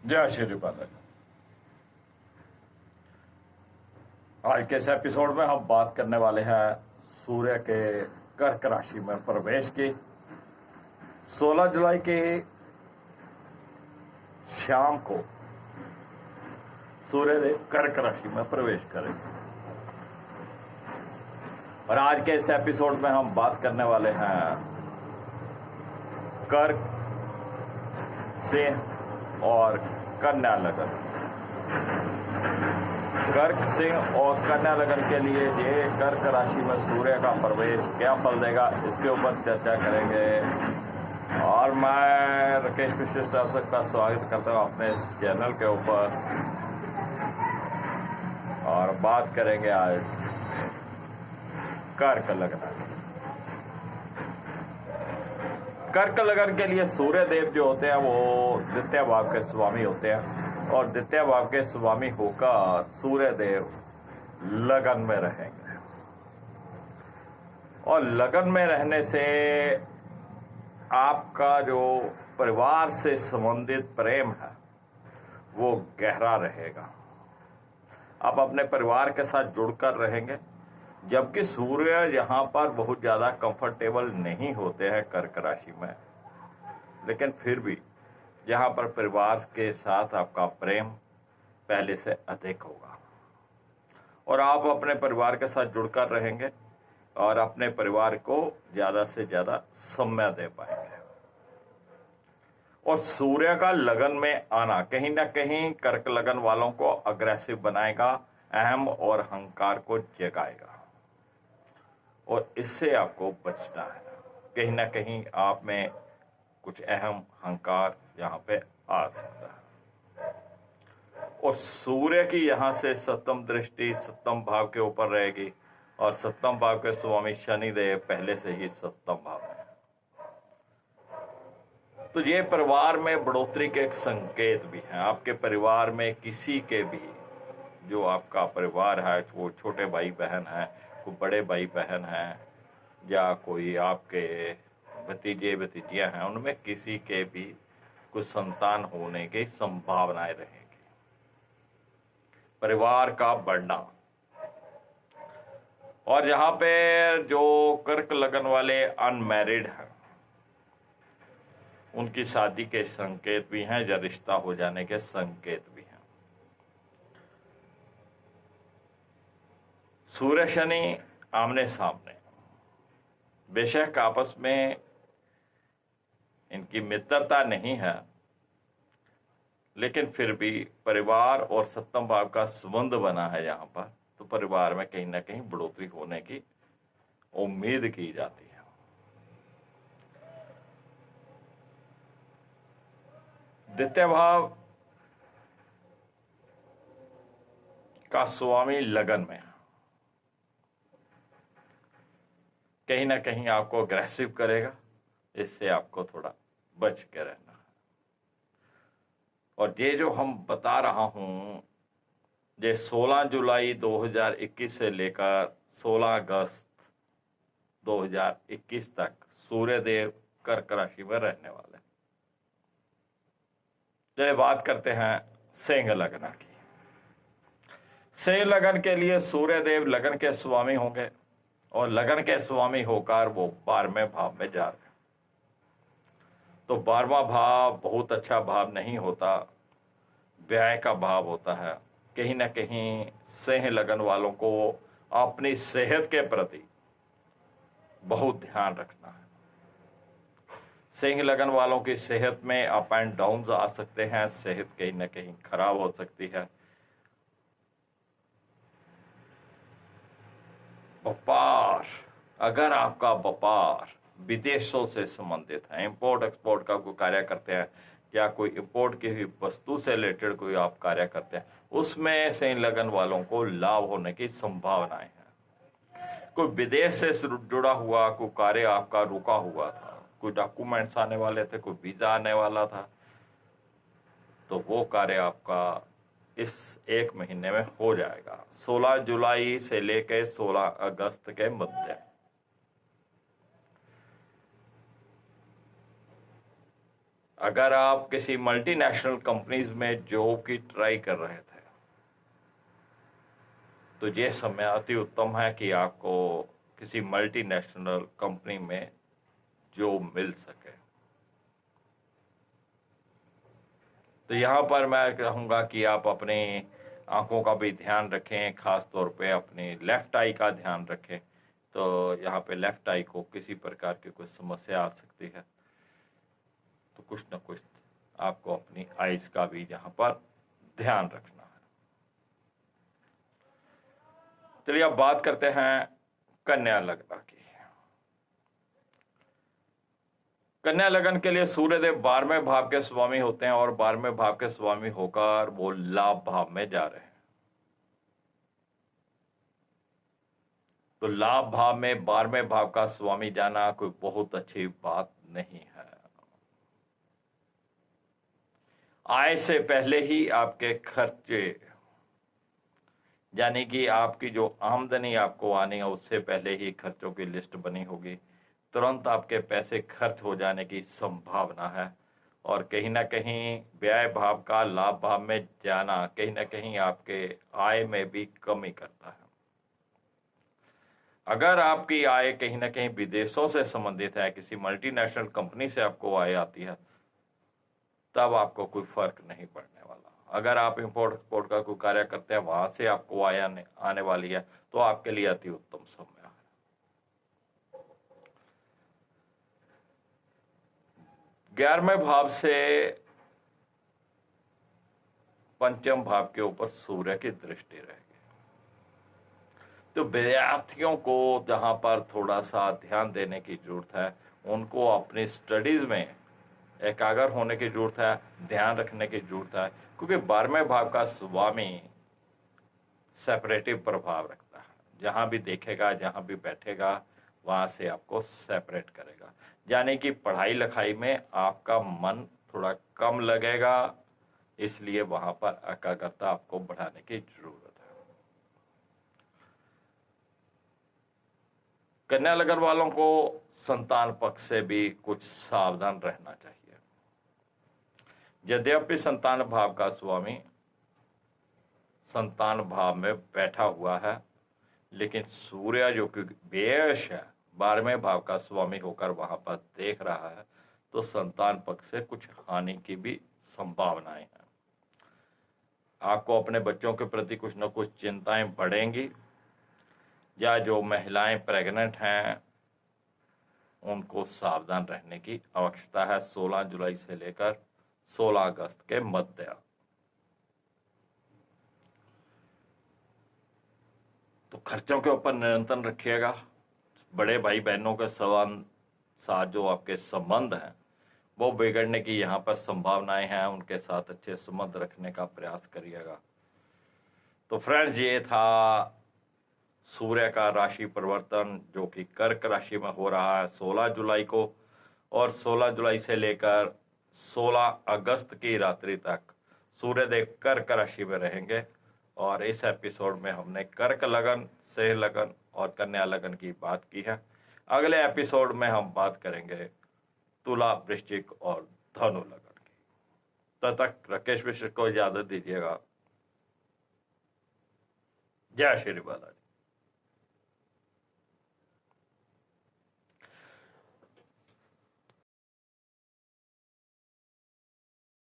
जय श्री बालाजी। आज के इस एपिसोड में हम बात करने वाले हैं सूर्य के कर्क राशि में प्रवेश की। 16 जुलाई की शाम को सूर्यदेव कर्क राशि में प्रवेश करेंगे और आज के इस एपिसोड में हम बात करने वाले हैं कर्क, सिंह और कन्या लगन। कर्क, सिंह और कन्या लगन के लिए ये कर्क राशि में सूर्य का प्रवेश क्या फल देगा, इसके ऊपर चर्चा करेंगे। और मैं राकेश विशिष्ट आप सबका स्वागत करता हूँ अपने इस चैनल के ऊपर। और बात करेंगे आज कर्क लगन। कर्क लगन के लिए सूर्य देव जो होते हैं वो द्वितीय भाव के स्वामी होते हैं और द्वितीय भाव के स्वामी होकर सूर्य देव लगन में रहेंगे। और लगन में रहने से आपका जो परिवार से संबंधित प्रेम है वो गहरा रहेगा। आप अपने परिवार के साथ जुड़कर रहेंगे, जबकि सूर्य यहाँ पर बहुत ज़्यादा कंफर्टेबल नहीं होते हैं कर्क राशि में, लेकिन फिर भी यहाँ पर परिवार के साथ आपका प्रेम पहले से अधिक होगा और आप अपने परिवार के साथ जुड़कर रहेंगे और अपने परिवार को ज़्यादा से ज़्यादा समय दे पाएंगे। और सूर्य का लगन में आना कहीं ना कहीं कर्क लगन वालों को अग्रेसिव बनाएगा, अहम और अहंकार को जगाएगा और इससे आपको बचना है। कहीं ना कहीं आप में कुछ अहम अहंकार यहाँ पे आ सकता है। और सूर्य की यहाँ से सप्तम दृष्टि सप्तम भाव के ऊपर रहेगी और सप्तम भाव के स्वामी शनिदेव पहले से ही सप्तम भाव में, तो ये परिवार में बढ़ोतरी के एक संकेत भी हैं। आपके परिवार में किसी के भी जो आपका परिवार है, वो छोटे भाई बहन हैं, कोई बड़े भाई बहन हैं या कोई आपके भतीजे भतीजियां हैं, उनमें किसी के भी कुछ संतान होने की संभावनाएं रहेगी। परिवार का बढ़ना। और यहाँ पे जो कर्क लगन वाले अनमैरिड हैं उनकी शादी के संकेत भी हैं या रिश्ता हो जाने के संकेत भी हैं। सूर्य शनि आमने सामने, बेशक आपस में इनकी मित्रता नहीं है, लेकिन फिर भी परिवार और सप्तम भाव का संबंध बना है यहाँ पर, तो परिवार में कहीं ना कहीं बढ़ोतरी होने की उम्मीद की जाती है। द्वितीय भाव का स्वामी लगन में, कहीं ना कहीं आपको अग्रेसिव करेगा, इससे आपको थोड़ा बच के रहना है। और ये जो हम बता रहा हूं, ये 16 जुलाई 2021 से लेकर 16 अगस्त 2021 तक सूर्यदेव कर्क राशि में रहने वाले। चलिए बात करते हैं सिंह लगन की। सिंह लगन के लिए सूर्यदेव लगन के स्वामी होंगे और लगन के स्वामी होकर वो 12वें भाव में जा रहे हैं। तो 12वां भाव बहुत अच्छा भाव नहीं होता, व्यय का भाव होता है। कहीं ना कहीं सिंह लगन वालों को अपनी सेहत के प्रति बहुत ध्यान रखना है। सिंह लगन वालों की सेहत में अप एंड डाउन आ सकते हैं, सेहत कहीं ना कहीं खराब हो सकती है। व्यापार, अगर आपका व्यापार विदेशों से संबंधित है, इंपोर्ट एक्सपोर्ट का कोई कार्य करते हैं या कोई इंपोर्ट की वस्तु से रिलेटेड कोई आप कार्य करते हैं, उसमें सिंह लगन वालों को लाभ होने की संभावनाएं हैं। कोई विदेश से जुड़ा हुआ कोई कार्य आपका रुका हुआ था, कोई डॉक्यूमेंट्स आने वाले थे, कोई वीजा आने वाला था, तो वो कार्य आपका इस एक महीने में हो जाएगा। 16 जुलाई से लेकर 16 अगस्त के मध्य। अगर आप किसी मल्टीनेशनल कंपनीज में जॉब की ट्राई कर रहे थे तो ये समय अति उत्तम है कि आपको किसी मल्टीनेशनल कंपनी में जॉब मिल सके। तो यहाँ पर मैं कहूँगा कि आप अपनी आंखों का भी ध्यान रखें, खास तौर पे अपनी लेफ्ट आई का ध्यान रखें। तो यहाँ पे लेफ्ट आई को किसी प्रकार की कोई समस्या आ सकती है, तो कुछ न कुछ आपको अपनी आइज का भी यहाँ पर ध्यान रखना है। चलिए अब बात करते हैं कन्या लग्न की। कन्या लगन के लिए सूर्यदेव 12वें भाव के स्वामी होते हैं और 12वें भाव के स्वामी होकर वो लाभ भाव में जा रहे हैं। तो लाभ भाव में 12वें भाव का स्वामी जाना कोई बहुत अच्छी बात नहीं है। आय से पहले ही आपके खर्चे, यानी कि आपकी जो आमदनी आपको आनी है उससे पहले ही खर्चों की लिस्ट बनी होगी। तुरंत आपके पैसे खर्च हो जाने की संभावना है और कहीं ना कहीं व्यय भाव का लाभ भाव में जाना कहीं ना कहीं आपके आय में भी कमी करता है। अगर आपकी आय कहीं ना कहीं विदेशों से संबंधित है, किसी मल्टीनेशनल कंपनी से आपको आय आती है, तब आपको कोई फर्क नहीं पड़ने वाला। अगर आप इंपोर्ट एक्सपोर्ट का कोई कार्य करते हैं, वहां से आपको आय आने वाली है, तो आपके लिए अति उत्तम समय है। ग्यारहवें भाव से पंचम भाव के ऊपर सूर्य की दृष्टि रहेगी। तो विद्यार्थियों को जहां पर थोड़ा सा ध्यान देने की जरूरत है, उनको अपनी स्टडीज में एकाग्र होने की जरूरत है, ध्यान रखने की जरूरत है, क्योंकि 12वें भाव का स्वामी सेपरेटिव प्रभाव रखता है। जहां भी देखेगा, जहां भी बैठेगा, वहां से आपको सेपरेट करेगा। यानी कि पढ़ाई लिखाई में आपका मन थोड़ा कम लगेगा, इसलिए वहां पर एकाग्रता आपको बढ़ाने की जरूरत है। कन्या लगन वालों को संतान पक्ष से भी कुछ सावधान रहना चाहिए। यद्यपि संतान भाव का स्वामी संतान भाव में बैठा हुआ है, लेकिन सूर्य जो कि व्ययश है, 12वें भाव का स्वामी होकर वहां पर देख रहा है, तो संतान पक्ष से कुछ हानि की भी संभावनाएं हैं। आपको अपने बच्चों के प्रति कुछ न कुछ चिंताएं बढ़ेंगी, या जो महिलाएं प्रेग्नेंट हैं उनको सावधान रहने की आवश्यकता है 16 जुलाई से लेकर 16 अगस्त के मध्य। तो खर्चों के ऊपर नियंत्रण रखिएगा। बड़े भाई बहनों के साथ जो आपके संबंध हैं वो बिगड़ने की यहाँ पर संभावनाएं हैं, उनके साथ अच्छे संबंध रखने का प्रयास करिएगा। तो फ्रेंड्स, ये था सूर्य का राशि परिवर्तन जो कि कर्क राशि में हो रहा है 16 जुलाई को, और 16 जुलाई से लेकर 16 अगस्त की रात्रि तक सूर्यदेव कर्क राशि में रहेंगे। और इस एपिसोड में हमने कर्क लगन, सिंह लगन और कन्या लगन की बात की है। अगले एपिसोड में हम बात करेंगे तुला, वृश्चिक और धनु लगन की। तब तक राकेश मिश्र को इजाजत दीजिएगा। जय श्री बालाजी।